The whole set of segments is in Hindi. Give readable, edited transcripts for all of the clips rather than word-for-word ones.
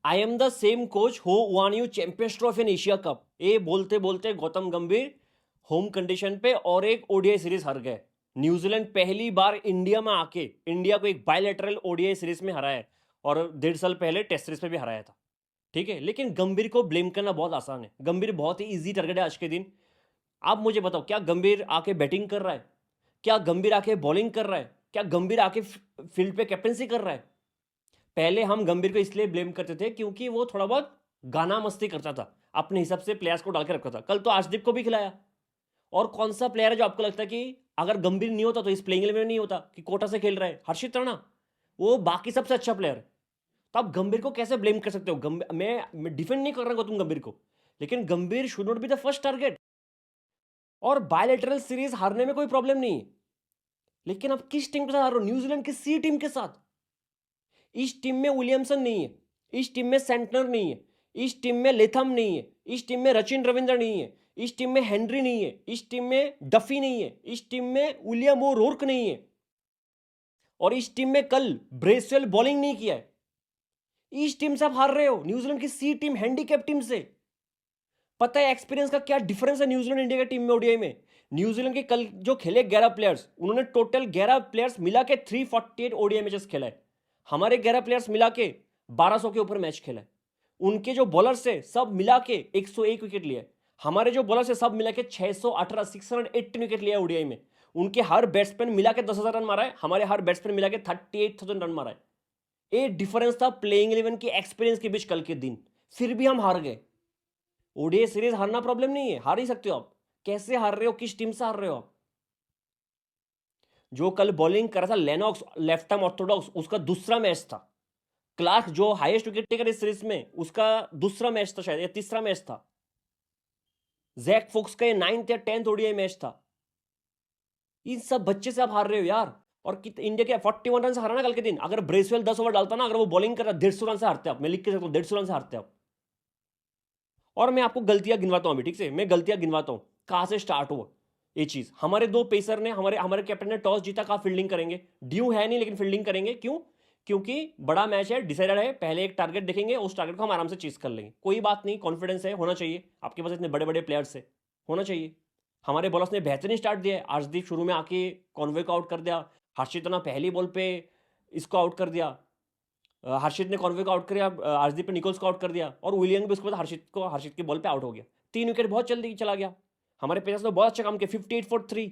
I am the same coach who one you champions trophy in Asia cup, ये बोलते बोलते गौतम गंभीर होम कंडीशन पे और एक ओडीआई सीरीज हार गए। न्यूजीलैंड पहली बार इंडिया में आके इंडिया को एक बायलैटरल ओडीआई सीरीज में हराया है और 1.5 साल पहले टेस्ट सीरीज पे भी हराया था। ठीक है, लेकिन गंभीर को ब्लेम करना बहुत आसान है। गंभीर बहुत ही इजी टारगेट है आज के दिन। आप मुझे बताओ, क्या गंभीर आके बैटिंग कर रहा है? क्या गंभीर आके बॉलिंग कर रहा है? क्या गंभीर आके फील्ड पे कैप्टनसी कर रहा है? पहले हम गंभीर को इसलिए ब्लेम करते थे क्योंकि वो थोड़ा बहुत गाना मस्ती करता था, अपने हिसाब से प्लेयर्स को डाल के रखता था। कल तो आशदीप को भी खिलाया। और कौन सा प्लेयर है जो आपको लगता है कि अगर गंभीर नहीं होता तो इस प्लेइंग 11 में नहीं होता, कि कोटा से खेल रहा है? हर्षित राणा, वो बाकी सबसे अच्छा प्लेयर है। तो आप गंभीर को कैसे ब्लेम कर सकते हो? मैं डिफेंड नहीं कर रहा गौतम गंभीर को, लेकिन गंभीर should not be the first target. और बायलैटरल सीरीज हारने में कोई प्रॉब्लम नहीं है, लेकिन आप किस टीम के साथ हार रहे हो? न्यूजीलैंड की सी टीम के साथ। इस टीम में विलियमसन नहीं है, इस टीम में सेंटनर नहीं है, इस टीम में लेथम नहीं है, इस टीम में रचिन रविंद्र नहीं है, इस टीम में हेनरी नहीं है, इस टीम में डफी नहीं है, इस टीम में विलियम ओ रोर्क नहीं है, और इस टीम में कल ब्रेसवेल बॉलिंग नहीं किया है। इस टीम से आप हार रहे हो, न्यूजीलैंड की सी टीम, हैंडीकैप टीम से। पता है एक्सपीरियंस का क्या डिफरेंस है न्यूजीलैंड इंडिया की टीम में ओडीआई में? न्यूजीलैंड के कल जो खेले 11 प्लेयर्स, उन्होंने टोटल 11 प्लेयर्स मिला के 348 ओडीआई मैचेस खेला है। हमारे 11 प्लेयर्स मिला के 1200 के ऊपर मैच खेला है। उनके जो बॉलर्स है सब मिला के 101 विकेट लिए। हमारे जो बॉलर्स है सब मिला के 618 618 विकेट लिया ओडीआई में। उनके हर बैट्समैन मिला के 10,000 रन मारा है, हमारे हर बैट्समैन मिला के 38,000 रन मारा है। ये डिफरेंस था प्लेइंग 11 की एक्सपीरियंस के बीच कल के दिन। फिर भी हम हार गए। ओडीआई सीरीज हारना प्रॉब्लम नहीं है, हार ही सकते हो आप। कैसे हार रहे हो, किस टीम से हार रहे हो आप? जो कल बॉलिंग कर रहा था लेनॉक्स, लेफ्ट आर्म ऑर्थोडॉक्स, उसका दूसरा मैच था। क्लार्क जो हाईएस्ट विकेट टेकर इस सीरीज में, उसका दूसरा मैच था शायद, या तीसरा मैच था। जैक फोक्स का ये 9th या 10th ओडीआई मैच था। इन सब बच्चे से आप हार रहे हो यार। और इंडिया के 41 रन से हारा ना कल के दिन। अगर ब्रेसवेल 10 ओवर डालता ना, अगर वो बॉलिंग कर रहा, 150 रन से हारते आप। मैं लिख के सकता हूं 150 रन से हारते आप। और मैं आपको गलतियां गिनवाता हूं अभी, ठीक से मैं गलतियां गिनवाता हूं कहां से स्टार्ट हुआ ये चीज। हमारे दो पेसर ने, हमारे हमारे कैप्टन ने टॉस जीता, कहा फील्डिंग करेंगे। ड्यू है नहीं, लेकिन फील्डिंग करेंगे। क्यों? क्योंकि बड़ा मैच है, डिसाइडेड है। पहले एक टारगेट देखेंगे, उस टारगेट को हम आराम से चीज कर लेंगे। कोई बात नहीं, कॉन्फिडेंस है, होना चाहिए आपके पास, इतने बड़े बड़े प्लेयर्स है, होना चाहिए। हमारे बॉलर्स ने बेहतरीन स्टार्ट दिया है। अर्शदीप शुरू में आके कॉन्वे को आउट कर दिया। हर्षित ने पहली बॉल पे इसको आउट कर दिया। हर्षित ने कॉन्वे को आउट किया, अर्शदीप ने निकोल्स को आउट कर दिया, और विलियम भी उसके बाद हर्षित की बॉल पे आउट हो गया। 3 विकेट बहुत जल्दी चला गया। हमारे पेसर्स ने बहुत अच्छा काम किया, 58 फॉर 3।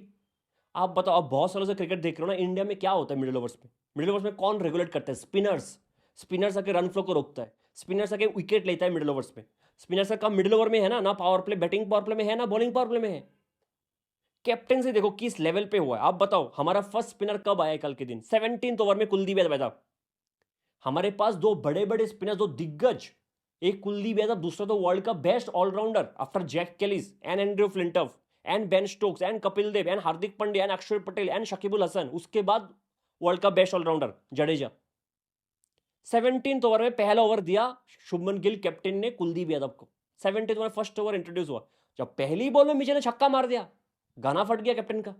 आप बताओ, आप बहुत सालों से क्रिकेट देख रहे हो ना, इंडिया में क्या होता है मिडिल ओवर्स में? मिडिल ओवर्स में कौन रेगुलेट करता है? स्पिनर्स। स्पिनर्स आके रन फ्लो को रोकता है, स्पिनर्स आके विकेट लेता है मिडिल ओवर्स में। स्पिनर्स का काम मिडिल ओवर में है ना power play, batting power play में है ना बॉलिंग पावर प्ले में है। कैप्टन से देखो किस लेवल पे हुआ है। आप बताओ, हमारा फर्स्ट स्पिनर कब आया कल के दिन? 17th ओवर में कुलदीप यादव आया। हमारे पास दो बड़े बड़े स्पिनर, दो दिग्गज, एक कुलदीप यादव, दूसरा तो वर्ल्ड का best allrounder after Jack Kallis and Andrew Flintoff and Ben Stokes and Kapil Dev and Hardik Pandya and Akshar Patel and Shakibul Hasan. उसके बाद वर्ल्ड का best allrounder Jadeja. 17th over में पहला ओवर दिया शुभमन गिल कैप्टन ने कुलदीप यादव को। 17th over first over introduce हुआ। जब पहली बॉल में मिचेल ने छक्का मार दिया, गाना फट गया कैप्टन का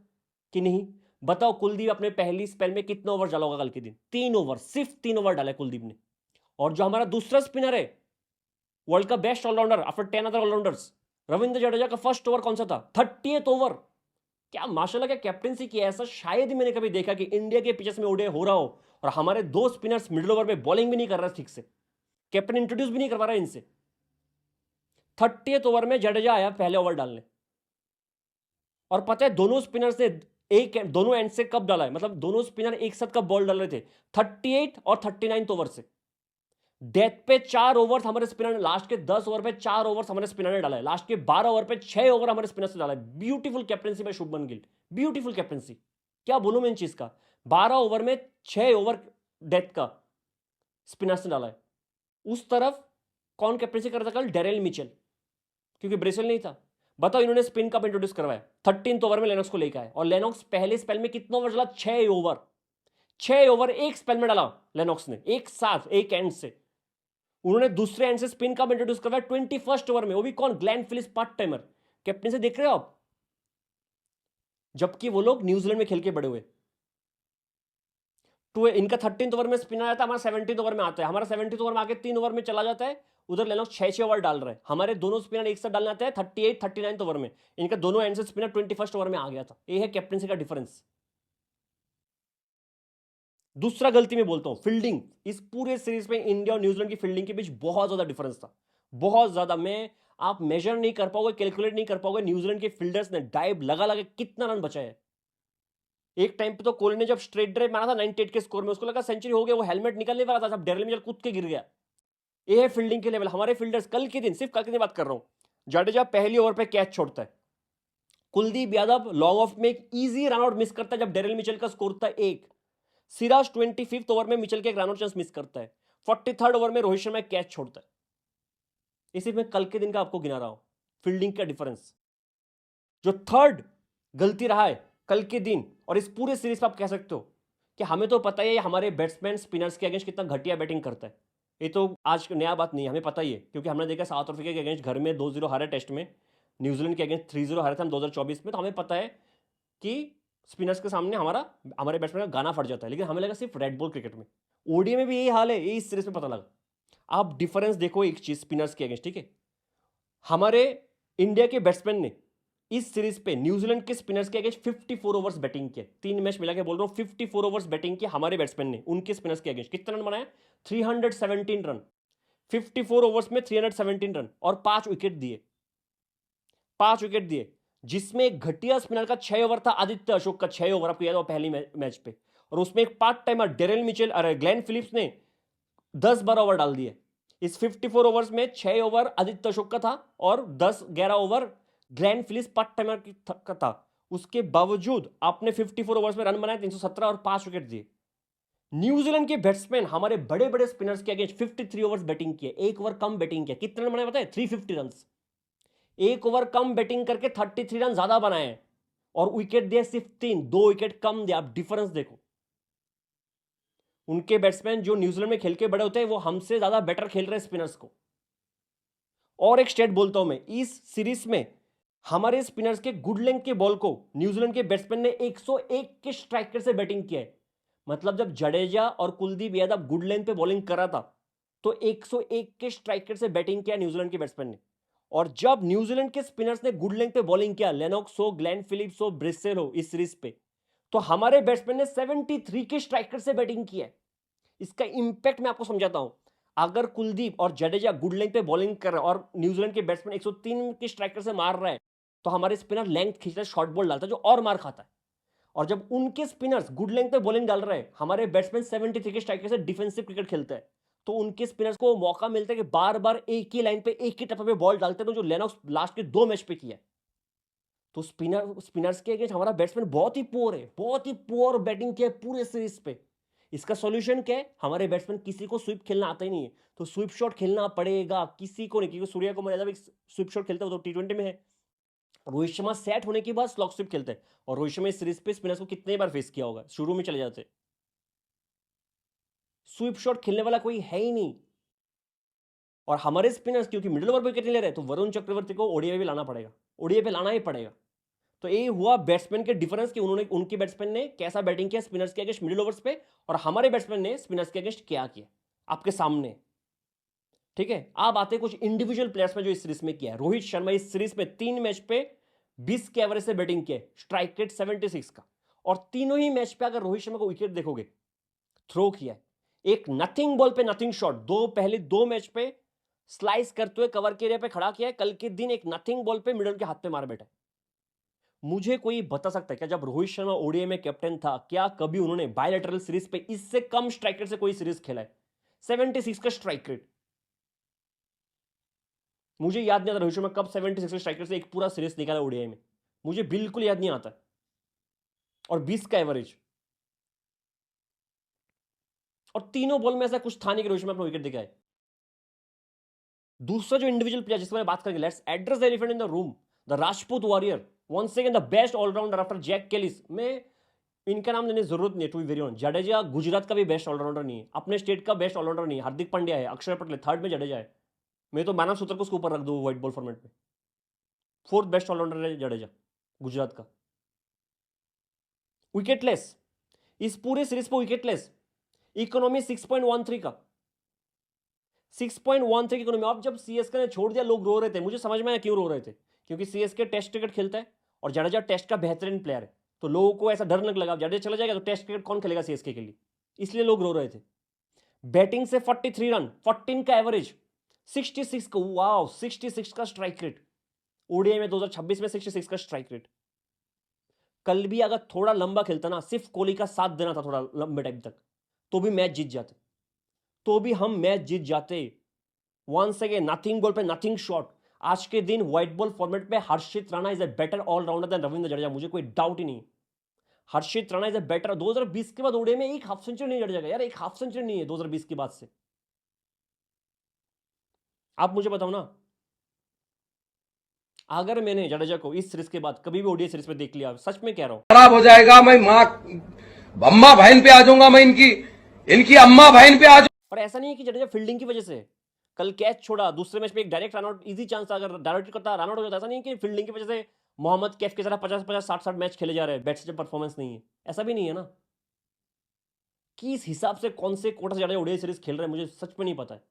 कि नहीं। बताओ, कुलदीप अपने पहली स्पेल में कितना ओवर डाला होगा कल के दिन? 3 ओवर, सिर्फ 3 ओवर डाला कुलदीप ने। और जो हमारा दूसरा स्पिनर है, वर्ल्ड का best allrounder after 10 other allrounders, Ravindra Jadeja का फर्स्ट ओवर कौन सा था? 30th over. क्या माशाल्लाह, क्या कैप्टनसी की! ऐसा शायद ही मैंने कभी देखा कि इंडिया के पिचेस में ओडीआई हो रहा हो और हमारे दो स्पिनर्स मिडिल ओवर में बॉलिंग भी नहीं कर रहे ठीक से, कैप्टन इंट्रोड्यूस भी नहीं करवा रहा इनसे। 30th ओवर में जडेजा आया पहले ओवर डालने, और पता है दोनों स्पिनर्स ने एक दोनों एंड से कब डाला है? मतलब दोनों स्पिनर एक साथ कब बॉल डाल रहे थे? 38 और 39 ओवर से। डेथ पे 4 ओवर हमारे स्पिनर ने, लास्ट के 10 ओवर पे 4 ओवर हमारे स्पिनर ने डाला है, लास्ट के 12 ओवर पे 6 ओवर हमारे स्पिनर से डाला है। Beautiful captaincy by Shubman Gill, beautiful captaincy. क्या बोलूं मैं इन चीज का? 12 ओवर में 6 ओवर डेथ का स्पिनर से डाला है। उस तरफ कौन कैप्टनसी कर रहा था कल? डेरेल मिचेल, क्योंकि ब्रेसवेल नहीं था। बताओ, इन्होंने स्पिन कप इंट्रोड्यूस करवाया। 13th ओवर में लेनॉक्स को लेकर आए, और लेनॉक्स पहले स्पेल में कितना ओवर डाला? 6 ओवर। 6 ओवर एक स्पेल में डाला लेनॉक्स ने, एक साथ, एक एंड से। उन्होंने दूसरे एंड से स्पिन कप इंट्रोड्यूस करवाया 21st ओवर में, वो भी कौन? Glenn Phillips, part timer. Captain से देख रहे हो आप? जबकि वो लोग न्यूजीलैंड में खेल के बड़े हुए। इनका 13th ओवर में स्पिनर आता है, हमारा 17th ओवर में आता है। हमारा 17th ओवर में आके 3 ओवर में चला जाता है, उधर लेनॉक्स 6 ओवर डाल रहे हैं। हमारे दोनों स्पिनर एक साथ डालने आते हैं 38 39 ओवर में, इनका दोनों एंड से स्पिनर 21st ओवर में आ गया था। ये है कैप्टनसी का डिफरेंस। दूसरा गलती मैं बोलता हूं, फील्डिंग। इस पूरे सीरीज में इंडिया और न्यूजीलैंड की फील्डिंग के बीच बहुत ज्यादा डिफरेंस था, बहुत ज्यादा। मैं आप मेजर नहीं कर पाओगे, कैलकुलेट नहीं कर पाओगे न्यूजीलैंड के फील्डर्स ने डाइव लगा लगा कितना रन बचाया है। एक टाइम पे तो कोहली ने जब स्ट्रेट ड्राइव मारा था 98 के स्कोर में, उसको लगा सेंचुरी हो गया, वो हेलमेट निकलने वाला था, जब डेरिल मिचेल कूद के गिर गया। ये है फील्डिंग के लेवल। हमारे फील्डर्स कल के दिन, सिर्फ कल के दिन बात कर रहा हूं, जडेजा पहली ओवर पे कैच छोड़ता है, कुलदीप यादव लॉन्ग ऑफ में एक इजी रन आउट मिस करता है जब डेरिल मिचेल का स्कोर था 1। सिराज 25th ओवर में मिचेल के एक रन आउट चांस मिस करता है। 43rd ओवर में रोहित शर्मा कैच छोड़ता है। इसी में कल के दिन का आपको गिना रहा हूं फील्डिंग का डिफरेंस। जो थर्ड गलती रहा है कल के दिन और इस पूरे सीरीज में, आप कह सकते हो कि हमें तो पता ही है हमारे बैट्समैन स्पिनर्स के अगेंस्ट कितना घटिया बैटिंग करता है। ये तो आज नया बात नहीं है, हमें पता ही है, क्योंकि हमने देखा साउथ अफ्रीका के अगेंस्ट घर में 2-0 हारे टेस्ट में, न्यूजीलैंड के अगेंस्ट 3-0 हारे थे हम 2024 में। तो हमें पता है कि स्पिनर्स के सामने हमारे बैट्समैन का गाना फट जाता है। लेकिन हमें लगा सिर्फ रेड बॉल क्रिकेट में, ओडीआई में भी यही हाल है, यही इस सीरीज में पता लगा। आप डिफरेंस देखो एक चीज स्पिनर्स के अगेंस्ट, ठीक है। हमारे इंडिया के बैट्समैन ने इस सीरीज पे न्यूजीलैंड के स्पिनर्स के अगेंस्ट 54 ओवर्स बैटिंग किए। 3 मैच मिला के बोल रहा हूं, 54 ओवर्स बैटिंग किए हमारे बैट्समैन ने उनके स्पिनर्स के अगेंस्ट। कितना रन बनाया? 317 रन। 54 ओवर्स में 317 रन और 5 विकेट दिए, 5 विकेट दिए, जिसमें एक घटिया स्पिनर का 6 ओवर था, आदित्य अशोक का 6 ओवर, आपको याद हो पहली मैच पे। और उसमें एक पार्ट टाइमर डेरिल मिचेल, अरे ग्लेन फिलिप्स ने 10-12 ओवर डाल दिए। इस 54 ओवर्स में 6 ओवर आदित्य अशोक का था और 10-11 over Glenn Phillips part timer का था। उसके बावजूद आपने 54 ओवर्स में रन बनाए 317 और 5 विकेट दिए। न्यूजीलैंड के बैट्समैन हमारे बड़े बड़े स्पिनर्स के अगेंस्ट 53 ओवर्स बैटिंग किए, एक ओवर कम बैटिंग किया। कितने रन बनाए पता है? 350 रन। एक ओवर कम बैटिंग करके 33 रन ज्यादा बनाए और विकेट दिए सिर्फ 3, 2 विकेट कम दिया। आप डिफरेंस देखो। उनके बैट्समैन जो न्यूजीलैंड में खेल के बड़े होते हैं, वो हमसे ज्यादा बेटर खेल रहे हैं स्पिनर्स को। और एक स्टेट बोलता हूं मैं, इस सीरीज में हमारे स्पिनर्स के गुड लेंथ के बॉल को न्यूजीलैंड के बैट्समैन ने 101 के स्ट्राइकर से बैटिंग किया है। मतलब जब जडेजा और कुलदीप यादव गुड लेंथ पे बॉलिंग कर रहा था, तो 101 के स्ट्राइकर से बैटिंग किया न्यूजीलैंड के बैट्समैन ने। और जब न्यूजीलैंड के स्पिनर्स ने गुड लेंथ पे बॉलिंग किया, लेनॉक्स हो, ग्लेन फिलिप्स हो, ब्रिसेल हो, इस सीरीज पे, तो हमारे बैट्समैन ने 73 के स्ट्राइकर से बैटिंग किया है। इसका इंपैक्ट मैं आपको समझाता हूं। अगर कुलदीप और जडेजा गुड लेंथ पे बॉलिंग कर रहे हैं और न्यूजीलैंड के बैट्समैन 103 के स्ट्राइकर से मार रहा है, तो हमारे स्पिनर लेंथ खींचता है, शॉर्ट बॉल डालता है, जो और मार खाता है। और जब उनके स्पिनर्स गुड लेंथ पे बॉलिंग डाल रहे हैं, हमारे बैट्समैन 73 के स्ट्राइकर से डिफेंसिव क्रिकेट खेलते हैं, तो उनके स्पिनर्स को मौका मिलता है कि बार बार एक ही लाइन पे, एक ही टप्पे पे बॉल डालते हैं, तो जो लेनॉक्स लास्ट के 2 मैच पे किया है। तो स्पिनर्स के अगेंस्ट हमारा बैट्समैन बहुत ही पुअर है, बहुत ही पुअर बैटिंग किया है पूरे सीरीज पे। इसका सॉल्यूशन क्या है? हमारे बैट्समैन किसी को स्वीप खेलना आता ही नहीं है, तो स्वीप शॉट खेलना पड़ेगा किसी को नहीं, क्योंकि सूर्या कुमार यादव एक स्वीप शॉट खेलता है, वो तो टी20 में है। रोहित शर्मा सेट होने के बाद स्लॉग स्वीप खेलते हैं, और रोहित शर्मा इस सीरीज पे स्पिनर्स को कितने बार फेस किया होगा, शुरू में चले जाते। स्वीप शॉट खेलने वाला कोई है ही नहीं। और हमारे स्पिनर्स क्योंकि मिडिल ओवर पे विकेट नहीं ले रहे, तो वरुण चक्रवर्ती को ओडीआई पे लाना पड़ेगा, ओडीआई पे लाना ही पड़ेगा। तो ये हुआ बैट्समैन के डिफरेंस कि उनके बैट्समैन ने कैसा बैटिंग किया स्पिनर्स के अगेंस्ट मिडिल ओवर्स पे, और हमारे बैट्समैन ने स्पिनर्स के अगेंस्ट क्या किया आपके सामने। ठीक है, आप आते कुछ इंडिविजुअल प्लेयर्स में जो इस सीरीज में किया है। रोहित शर्मा इस सीरीज में 3 मैच पे 20 के एवरेज से बैटिंग किया, स्ट्राइक रेट 76 का, और तीनों ही मैच पे अगर रोहित शर्मा को विकेट देखोगे, थ्रो किया है, एक नथिंग बॉल पे नथिंग शॉट, पहले 2 मैच पे स्लाइस करते हुए कवर के एरिया पे खड़ा किया है, कल के दिन एक नथिंग बॉल पे मिडल के हाथ पे मार बैठा। मुझे कोई बता सकता है क्या, जब रोहित शर्मा ओडीआई में कैप्टन था, क्या कभी उन्होंने बायलैटरल सीरीज पे इससे कम स्ट्राइक रेट से कोई सीरीज खेला है? 76 का स्ट्राइक रेट। मुझे याद नहीं आता रोहित शर्मा कब 76 के स्ट्राइक रेट से एक पूरा सीरीज निकाला ओडीआई में, मुझे बिल्कुल याद नहीं आता। और 20 का एवरेज, और तीनों बॉल में ऐसा कुछ था नहीं कि रोहित शर्मा अपना विकेट दिखाए। दूसरा जो इंडिविजुअल प्लेयर जिसके बारे में बात करेंगे, let's address the elephant in the room, the Rajput warrior, once again the best allrounder after Jack Kallis. में इनका नाम लेने की जरूरत नहीं है, to be very honest. Jadeja Gujarat का भी बेस्ट ऑलराउंडर नहीं है, अपने स्टेट का बेस्ट ऑलराउंडर नहीं है। हार्दिक पांड्या है, अक्षर पटेल, थर्ड में जडेजा है। मैं तो मानव सूत्र को उसके ऊपर रख दूँ व्हाइट बॉल फॉर्मेट में। 4th बेस्ट ऑलराउंडर है जडेजा गुजरात का। विकेटलेस, इस पूरे सीरीज पर विकेटलेस इकोनॉमी 6.13 का, 6.13 की इकोनॉमी। अब जब सीएसके ने छोड़ दिया लोग रो रहे थे, मुझे समझ में आया क्यों रो रहे थे, क्योंकि सीएसके टेस्ट क्रिकेट खेलता है और जडेजा टेस्ट का बेहतरीन प्लेयर है, तो लोगों को ऐसा डर लगने लगा जडेजा चला जाएगा तो टेस्ट क्रिकेट कौन खेलेगा सीएसके के लिए, इसलिए लोग रो रहे थे। बैटिंग से 43 रन, 14 का एवरेज, 66 का, वाओ 66 का स्ट्राइक रेट, ओडीआई में 2026 में 66 का स्ट्राइक रेट। कल भी अगर थोड़ा लंबा खेलता ना, सिर्फ कोहली का साथ देना था थोड़ा लंबे टाइम तक, तो भी मैच जीत जाते, तो भी हम मैच जीत जाते। वंस अगेन नथिंग बॉल पे नथिंग शॉट। आज के दिन व्हाइट बॉल फॉर्मेट पे Harshit Rana is a better allrounder than Ravindra Jadeja, मुझे कोई डाउट ही नहीं। Harshit Rana is a better. 2020 के बाद ओडीआई में एक हाफ सेंचुरी नहीं जडेजा, यार एक हाफ सेंचुरी नहीं है 2020 के बाद से। आप मुझे बताओ ना, अगर मैंने जडेजा को इस सीरीज के बाद कभी भी ओडीआई सीरीज में देख लिया, सच में कह रहा हूं, खराब हो जाएगा, मैं माँ अम्मा बहन पे आ जाऊंगा, मैं इनकी अम्मा बहन पे आ जाऊंगा। पर ऐसा नहीं है कि जडेजा फील्डिंग की वजह से कल कैच छोड़ा, दूसरे मैच में एक डायरेक्ट रनआउट, इजी चांस था, अगर डायरेक्ट करता रनआउट हो जाता। ऐसा नहीं है कि फील्डिंग की वजह से मोहम्मद कैफ की तरह 50-50 60-60 मैच खेले जा रहे हैं, बैट से जब परफॉर्मेंस नहीं है, ऐसा भी नहीं है ना। कि इस हिसाब से कौन से कोटा से जडेजा ओडीआई सीरीज खेल रहे हैं मुझे सच में नहीं पता है।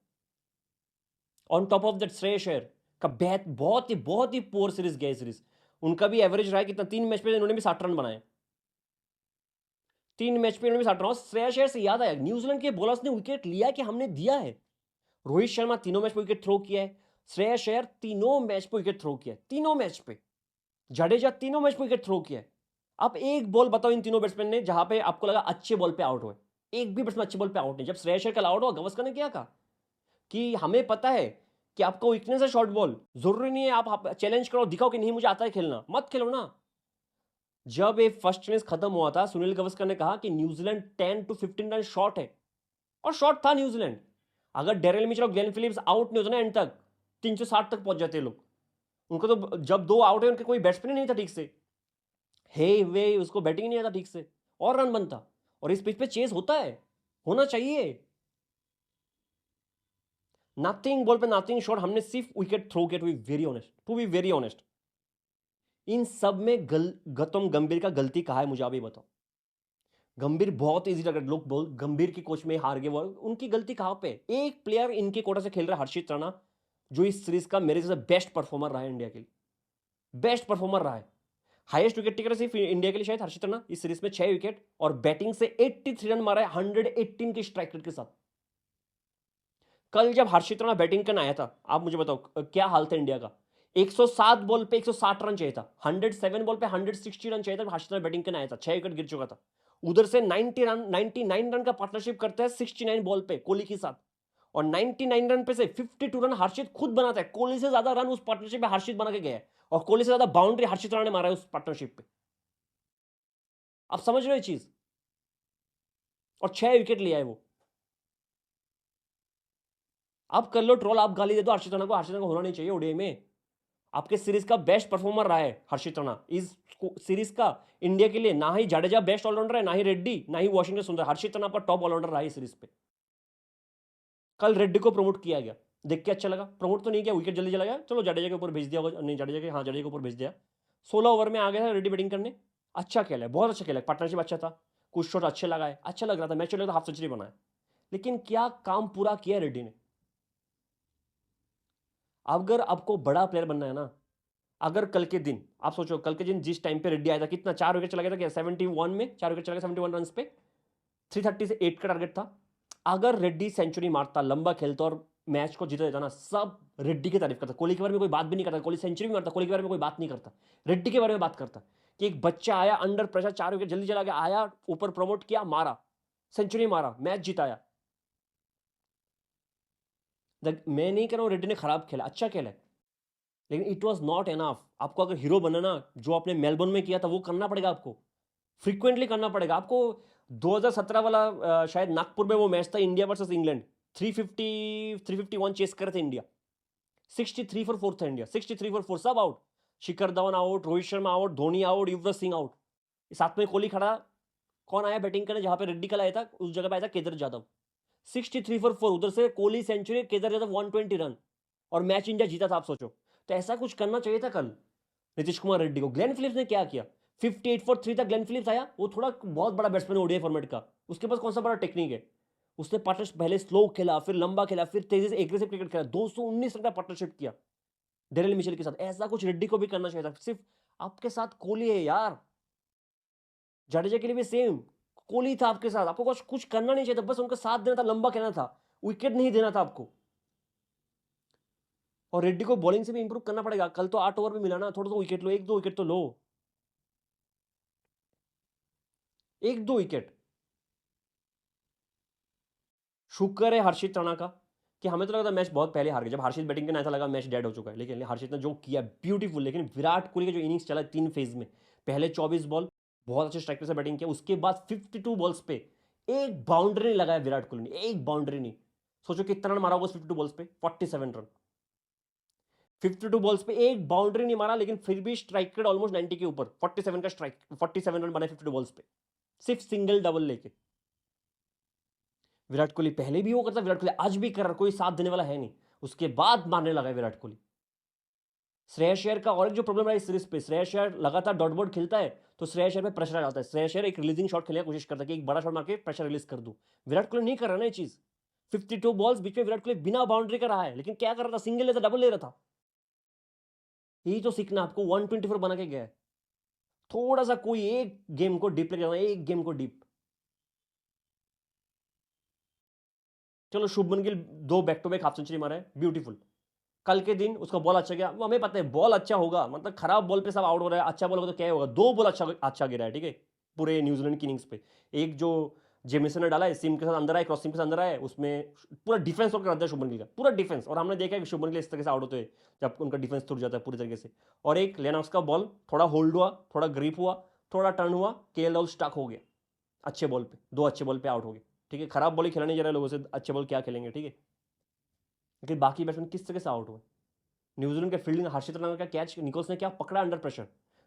On top of that Shreyas Iyer का बहुत ही पुअर सीरीज गया सीरीज। उनका भी एवरेज रहा है कितना, 3 मैच पे उन्होंने भी 60 रन बनाए, 3 मैच पे उन्होंने भी 60 रन। श्रेयस अय्यर से याद आया, न्यूजीलैंड के बॉलर्स ने विकेट लिया कि हमने दिया है। रोहित शर्मा तीनों मैच पे विकेट थ्रो किया है, श्रेयस अय्यर तीनों मैच पे विकेट थ्रो किया है, तीनों मैच पे। जडेजा तीनों मैच पे विकेट थ्रो किया है। अब एक बॉल बताओ इन तीनों बैट्समैन ने जहां पे आपको लगा अच्छे बॉल पे आउट हुए, एक भी बैट्समैन अच्छे बॉल पे आउट नहीं। जब श्रेयस अय्यर कल आउट हुआ, गवस्कर ने क्या कहा कि हमें पता है कि आपको वीकनेस है शॉर्ट बॉल, जरूरी नहीं है आप चैलेंज करो, दिखाओ कि नहीं मुझे आता है खेलना, मत खेलो ना। जब ये फर्स्ट इनिंग्स खत्म हुआ था, सुनील गवस्कर ने कहा कि न्यूजीलैंड 10 to 15 रन शॉर्ट है, और शॉर्ट था न्यूजीलैंड। अगर डेरिल मिचेल और ग्लेन फिलिप्स आउट नहीं होते ना एंड तक, 360 तक पहुंच जाते लोग। उनको तो जब 2 आउट है, उनके कोई बैट्समैन नहीं था ठीक से, हे वे उसको बैटिंग नहीं आता ठीक से, और रन बनता। और इस पिच पे चेज होता है, होना चाहिए। नथिंग बॉल पे नथिंग शॉट, हमने सिर्फ विकेट थ्रो किया, टू बी वेरी ऑनेस्ट। इन सब में गौतम गंभीर का गलती कहा है, मुझे अभी बताओ। गंभीर बहुत इजी लग रहा है, लोग बोल गंभीर की कोच में हार गए, वो उनकी गलती कहां पे? एक प्लेयर इनके कोटा से खेल रहा है, हर्षित राणा, जो इस सीरीज का मेरे से बेस्ट परफॉर्मर रहा है इंडिया के लिए, बेस्ट परफॉर्मर रहा है। हाईएस्ट विकेट टेकर सिर्फ इंडिया के लिए शायद हर्षित राणा, इस सीरीज में 6 विकेट, और बैटिंग से 83 रन मारा है 118 की स्ट्राइक रेट के साथ। कल जब हर्षित राणा बैटिंग करने आया था, आप मुझे बताओ क्या हाल था इंडिया का? 107 बॉल पे 160 रन चाहिए था, 107 बॉल पे 160 रन चाहिए था, हर्षित राणा बैटिंग करने आया था, 6 विकेट गिर चुका था। उधर से 99 रन का पार्टनरशिप करता है 69 बॉल पे कोहली के साथ, और 99 रन पे से 52 रन हर्षित खुद बनाता है। कोहली से ज्यादा रन उस पार्टनरशिप में हर्षित बना के गया है, और कोहली से ज्यादा बाउंड्री हर्षित राणा ने मारा है उस पार्टनरशिप पे। आप समझ रहे हो चीज? और 6 विकेट लिया है वो। आप कर लो ट्रोल, आप गाली दे दो हर्षित राणा को, हर्षित राणा को होना नहीं चाहिए ओडीआई में। आपके सीरीज का बेस्ट परफॉर्मर रहा है हर्षित राणा इस सीरीज का इंडिया के लिए। ना ही जाडेजा बेस्ट ऑलराउंडर है, ना ही रेड्डी, ना ही वॉशिंगटन सुंदर, हर्षित राणा आपका टॉप ऑलराउंडर रहा है सीरीज पे। कल रेड्डी को प्रमोट किया गया, देख के अच्छा लगा। प्रमोट तो नहीं किया, विकेट जल्दी चला गया, चलो जाडेजा के ऊपर भेज दिया होगा, नहीं जाडेजा के, हाँ जाडेजा के ऊपर भेज दिया। 16 ओवर में आ गया था रेड्डी बैटिंग करने, अच्छा खेला है, बहुत अच्छा खेला है, पार्टनरशिप अच्छा था, कुछ शॉट अच्छे लगाए, अच्छा लग रहा था, मैच चल रहा था, हाफ सेंचुरी बनाया। लेकिन क्या काम पूरा किया रेड्डी ने? अगर आपको बड़ा प्लेयर बनना है ना, अगर कल के दिन आप सोचो, कल के दिन जिस टाइम पे रेड्डी आया था, कितना 4 विकेट चला गया था क्या? 71 में 4 विकेट चला गया, 71 रन पे, 330 से 8 का टारगेट था। अगर रेड्डी सेंचुरी मारता, लंबा खेलता और मैच को जीता देता ना, सब रेड्डी की तारीफ करता। कोहली के बारे में कोई बात भी नहीं करता, कोहली सेंचुरी भी मारता, कोहली के बारे में कोई बात नहीं करता, रेड्डी के बारे में बात करता कि एक बच्चा आया अंडर प्रेशर, 4 विकेट जल्दी चला गया, आया ऊपर प्रमोट किया, मारा, सेंचुरी मारा, मैच जिताया। मैं नहीं कह रहा हूं रेड्डी ने खराब खेला, अच्छा खेला है, लेकिन इट वॉज नॉट एनफ। आपको अगर हीरो बनना, जो आपने मेलबोर्न में किया था वो करना पड़ेगा, आपको फ्रीक्वेंटली करना पड़ेगा आपको। 2017 वाला शायद नागपुर में वो मैच था, इंडिया वर्सेस इंग्लैंड, 351 चेस करे थे इंडिया, 63 फॉर 4 था इंडिया, 63 फॉर 4, सब out, Shikhar Dhawan out, Rohit Sharma out, Dhoni out, Yuvraj Singh out, साथ में कोहली खड़ा। कौन आया बैटिंग करने? जहां पे रेड्डी कल आया था उस जगह पे आया था केदार जाधव, 63 फॉर 4, उधर से कोहली सेंचुरी, केदार जाधव 120 रन, और मैच इंडिया जीता था। आप सोचो, तो ऐसा कुछ करना चाहिए था कल नीतीश कुमार रेड्डी को। ग्लेन फिलिप्स ने क्या किया? 58 फॉर 3 था, ग्लेन फिलिप्स आया, वो थोड़ा बहुत बड़ा बैट्समैन ओडीआई फॉर्मेट का, उसके पास कौन सा बड़ा टेक्निक है, उसने पार्टनरशिप पहले स्लो खेला, फिर लंबा खेला, फिर तेजी से एग्रेसिव क्रिकेट खेला, 219 रन का पार्टनरशिप किया डेरिल मिचेल के साथ। ऐसा कुछ रेड्डी को भी करना चाहिए था। सिर्फ आपके साथ कोहली है यार, जडेजा के लिए भी सेम, कोहली था आपके साथ, आपको कुछ कुछ करना नहीं चाहिए था, बस उनका साथ देना था, लंबा खेलना था, विकेट नहीं देना था आपको। और रेड्डी को बॉलिंग से भी इंप्रूव करना पड़ेगा। कल तो 8 ओवर में मिला ना, थोड़ा तो विकेट लो, 1-2 विकेट तो लो, 1-2 विकेट। शुक्र है हर्षित राणा का कि हमें तो लगा था मैच बहुत पहले हार गए, जब हर्षित बैटिंग करना था लगा मैच डेड हो चुका है, लेकिन हर्षित ने जो किया ब्यूटीफुल। लेकिन विराट कोहली का जो इनिंग्स चला 3 फेज में, पहले 24 बॉल बहुत अच्छे स्ट्राइकर से बैटिंग किया, उसके बाद 52 बॉल्स पे एक बाउंड्री नहीं लगाया विराट कोहली ने, एक बाउंड्री नहीं। सोचो कितना रन मारा होगा 52 बॉल्स पे, 47 रन। 52 बॉल्स पे एक बाउंड्री नहीं मारा, लेकिन फिर भी स्ट्राइक रेट ऑलमोस्ट 90 के ऊपर, 47 का स्ट्राइक, 47 रन बने 52 बॉल्स पे, सिर्फ सिंगल डबल लेके। विराट कोहली पहले भी वो करता, विराट कोहली आज भी कर रहा, कोई साथ देने वाला है नहीं, उसके बाद मारने लगा है विराट कोहली। श्रेयस अय्यर का और एक जो प्रॉब्लम रहा इस सीरीज पे, श्रेयस अय्यर लगातार डॉट बॉल खेलता है तो श्रेयस अय्यर पे प्रेशर आ जाता है। श्रेयस अय्यर एक रिलीजिंग शॉट खेलने की कोशिश करता है कि एक बड़ा शॉट मार के प्रेशर रिलीज कर दूं, विराट कोहली नहीं कर रहा ना ये चीज। 52 बॉल्स बीच में विराट कोहली बिना बाउंड्री का रहा है, लेकिन क्या कर रहा था, सिंगल लेता, डबल ले रहा था। यही तो सीखना आपको, 124 बना के गया है। थोड़ा सा कोई एक गेम को डीप लेके जाना, एक गेम को डीप। चलो Shubman Gill 2 back to back half century मारा है, ब्यूटीफुल। कल के दिन उसका बॉल अच्छा गया, वो हमें पता है बॉल अच्छा होगा, मतलब खराब बॉल पे सब आउट हो रहा है, अच्छा बॉल होगा तो क्या होगा, 2 बॉल अच्छा गिरा है, ठीक है, पूरे न्यूजीलैंड की इनिंग्स पे। एक जो जेमिसन ने डाला है, सीम के साथ अंदर आए, क्रॉस सीम के साथ अंदर आए, उसमें पूरा डिफेंस वर्क करता है शुभमन गिल का, पूरा डिफेंस। और हमने देखा है कि शुभमन गिल इस तरह से आउट होते हैं जब उनका डिफेंस टूट जाता है पूरी तरीके से। और एक लेनॉक्स का बॉल थोड़ा होल्ड हुआ, थोड़ा ग्रिप हुआ, थोड़ा टर्न हुआ, केएल राहुल स्टक हो गया अच्छे बॉल पे, 2 अच्छे बॉल पे आउट हो गए, ठीक है। खराब बॉल ही खिलाने जा रहे लोगों से, अच्छे बॉल क्या खेलेंगे, ठीक है। लेकिन बाकी बैट्समैन किस तरह से आउट हुए। न्यूजीलैंड के फील्डिंग, हर्षित राणा का कैच निकोल्स ने क्या पकड़ा अंडर प्रेशर,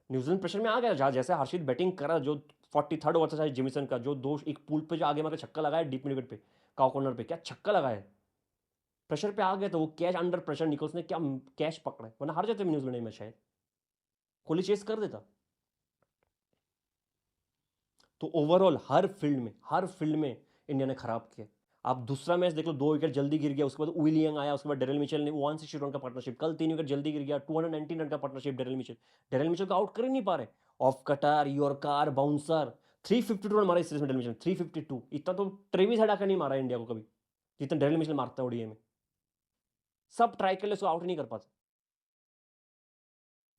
न्यूजीलैंड प्रेशर में आ गया। जहाँ जैसे हर्षित बैटिंग करा, जो 43rd ओवर था जेमिसन का, जो 2 एक पुल पे जो आगे मार के छक्का लगाया डीप मिड विकेट पे, काउ कॉर्नर पे, क्या छक्का लगाया, प्रेशर पे आ गया, तो वो कैच अंडर प्रेशर निकोल्स ने क्या कैच पकड़ा है, वरना हार जाते न्यूजीलैंड में शायद, कोहली चेस कर देता। तो ओवरऑल हर फील्ड में इंडिया ने खराब किया। आप दूसरा मैच देख लो, 2 विकेट जल्दी गिर गया, उसके बाद विली यंग आया, उसके बाद डेरिल मिचेल ने 160 रन का पार्टनरशिप, कल 3 विकेट जल्दी गिर गया, 219 रन का पार्टनरशिप डेरिल मिचेल को आउट कर ही नहीं पा रहे, off cutter, yorker, bouncer. 352 run मारा इस सीरीज में डेरिल मिचेल, 352, इतना तो ट्रेविस हेड आकर नहीं मारा इंडिया को कभी जितना डेरिल मिचेल मारता है ओडीआई में। सब ट्राई कर ले, उसको आउट नहीं कर पाते।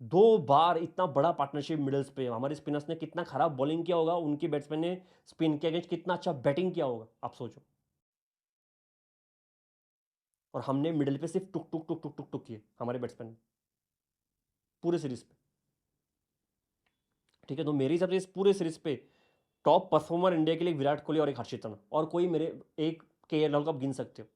2 बार इतना बड़ा पार्टनरशिप मिडल्स पे, हमारे स्पिनर्स ने कितना खराब बॉलिंग किया होगा, उनके बैट्समैन ने स्पिन के अगेंस्ट कितना अच्छा बैटिंग किया होगा, आप सोचो। और हमने मिडिल पे सिर्फ टुक टुक टुक टुक टुक टुक किए हमारे बैट्समैन ने पूरे सीरीज पे, ठीक है। तो मेरे हिसाब से इस पूरे सीरीज पे टॉप परफॉर्मर इंडिया के लिए विराट कोहली और एक हर्षित राणा, और कोई मेरे एक केएल राहुल को आप गिन सकते हो,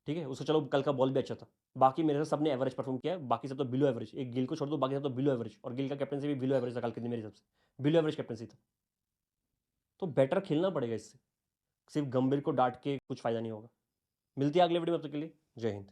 ठीक है। उसको चलो कल का बॉल भी अच्छा था, बाकी मेरे से सबने एवरेज परफॉर्म किया है, बाकी सब तो बिलो एवरेज, एक गिल को छोड़ दो, बाकी सब तो बिलो एवरेज, और गिल का कैप्टनसी भी बिलो एवरेज था कल के दिन मेरे हिसाब से, बिलो एवरेज कैप्टनसी था। तो बेटर खेलना पड़ेगा इससे, सिर्फ गंभीर को डांट के कुछ फायदा नहीं होगा। मिलती है अगले वीडियो में, तब तक के लिए जय हिंद।